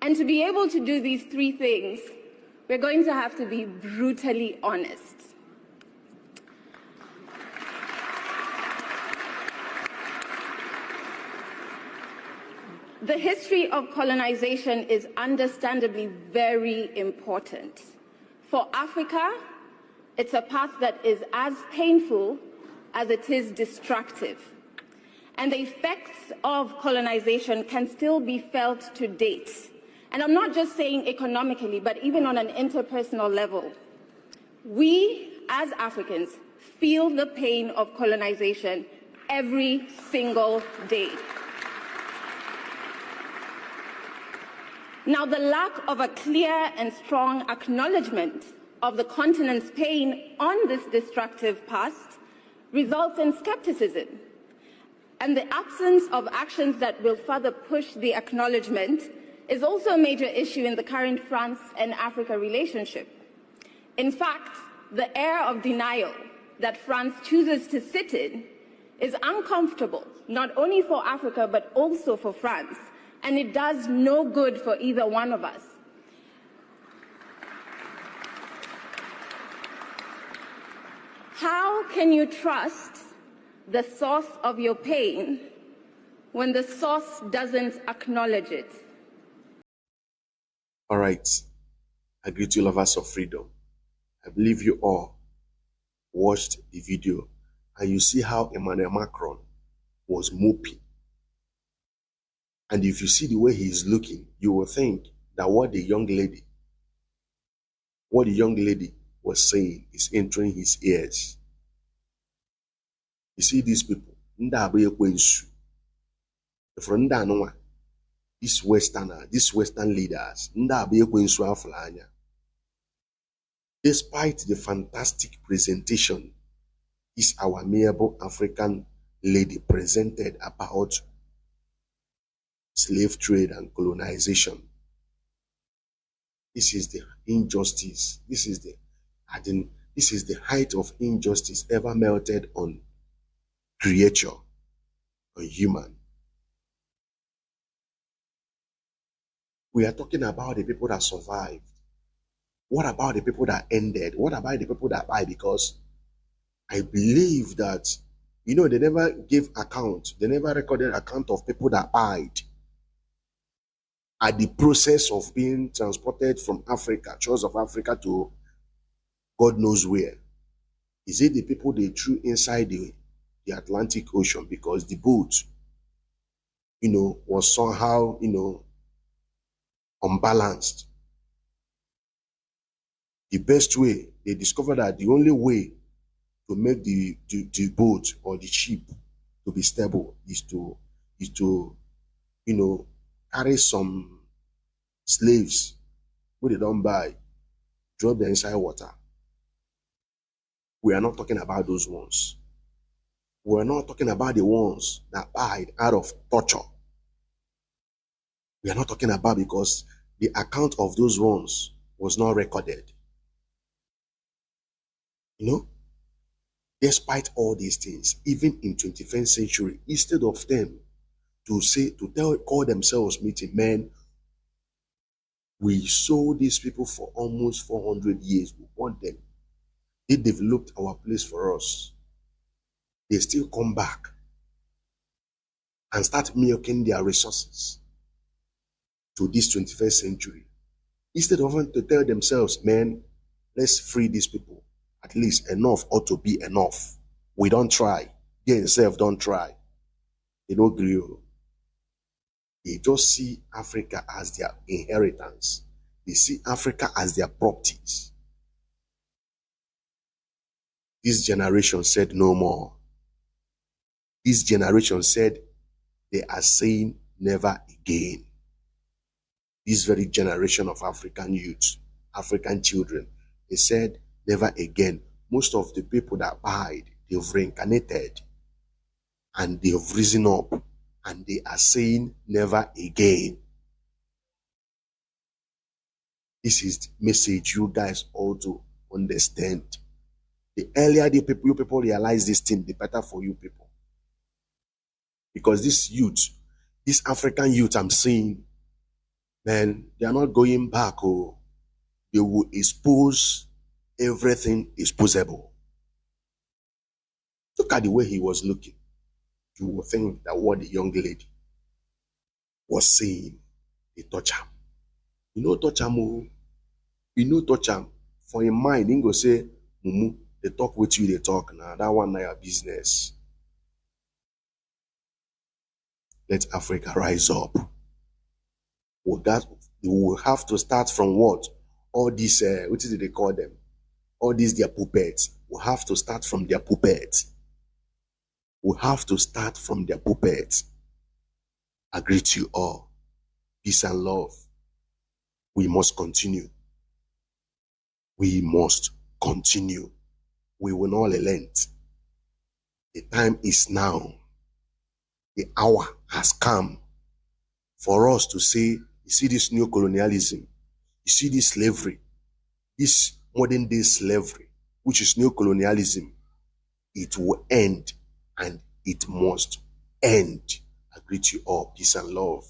And to be able to do these three things, we're going to have to be brutally honest. The history of colonization is understandably very important. For Africa, it's a path that is as painful as it is destructive. And the effects of colonization can still be felt to date. And I'm not just saying economically, but even on an interpersonal level. We, as Africans, feel the pain of colonization every single day. Now, the lack of a clear and strong acknowledgement of the continent's pain on this destructive past results in skepticism. And the absence of actions that will further push the acknowledgement is also a major issue in the current France and Africa relationship. In fact, the air of denial that France chooses to sit in is uncomfortable, not only for Africa, but also for France. And it does no good for either one of us. How can you trust the source of your pain when the source doesn't acknowledge it? All right. I greet you, lovers of freedom. I believe you all watched the video and you see how Emmanuel Macron was moping. And if you see the way he is looking, you will think that what the young lady was saying is entering his ears. You see these people, these Western leaders, despite the fantastic presentation this our amiable African lady presented about slave trade and colonization, this is the injustice. This is the height of injustice ever melted on creature, on human. We are talking about the people that survived. What about the people that ended? What about the people that died? Because I believe that, they never gave account. They never recorded account of people that died at the process of being transported from Africa, shores of Africa, to God knows where. Is it the people they threw inside the Atlantic Ocean because the boat, was somehow, unbalanced? The best way, they discovered that the only way to make the boat or the ship to be stable is to carry some slaves who they don't buy, drop them inside water. We are not talking about those ones. We are not talking about the ones that died out of torture. We are not talking about because the account of those ones was not recorded. Despite all these things, even in 21st century, instead of them call themselves meeting men, we saw these people for almost 400 years. We want them. They developed our place for us. They still come back and start milking their resources to this 21st century. Instead of them to tell themselves, man, let's free these people. At least enough ought to be enough. We don't try. They themselves don't try. They don't agree. They just see Africa as their inheritance. They see Africa as their properties. This generation said no more. This generation said they are saying never again. This very generation of African youth, African children, they said never again. Most of the people that died, they've reincarnated and they've risen up and they are saying never again. This is the message you guys ought to understand. The earlier you people realize this thing, the better for you people. Because this youth, this African youth I'm seeing, man, they are not going back. Oh, they will expose everything exposable. Look at the way he was looking. You will think that what the young lady was saying, they touch him. You know, touch him. Oh. You know, touch him. For your mind, he go say, Mumu, they talk with you, they talk now. That one now your business. Let Africa rise up. We will have to start from what? All these, what did they call them? All these their puppets. We have to start from their puppets. We have to start from their puppets. I greet you all. Peace and love. We must continue. We must continue. We will not relent. The time is now. The hour has come for us to say, you see this new colonialism, you see this slavery, this modern day slavery, which is new colonialism, it will end and it must end. I greet you all. Peace and love.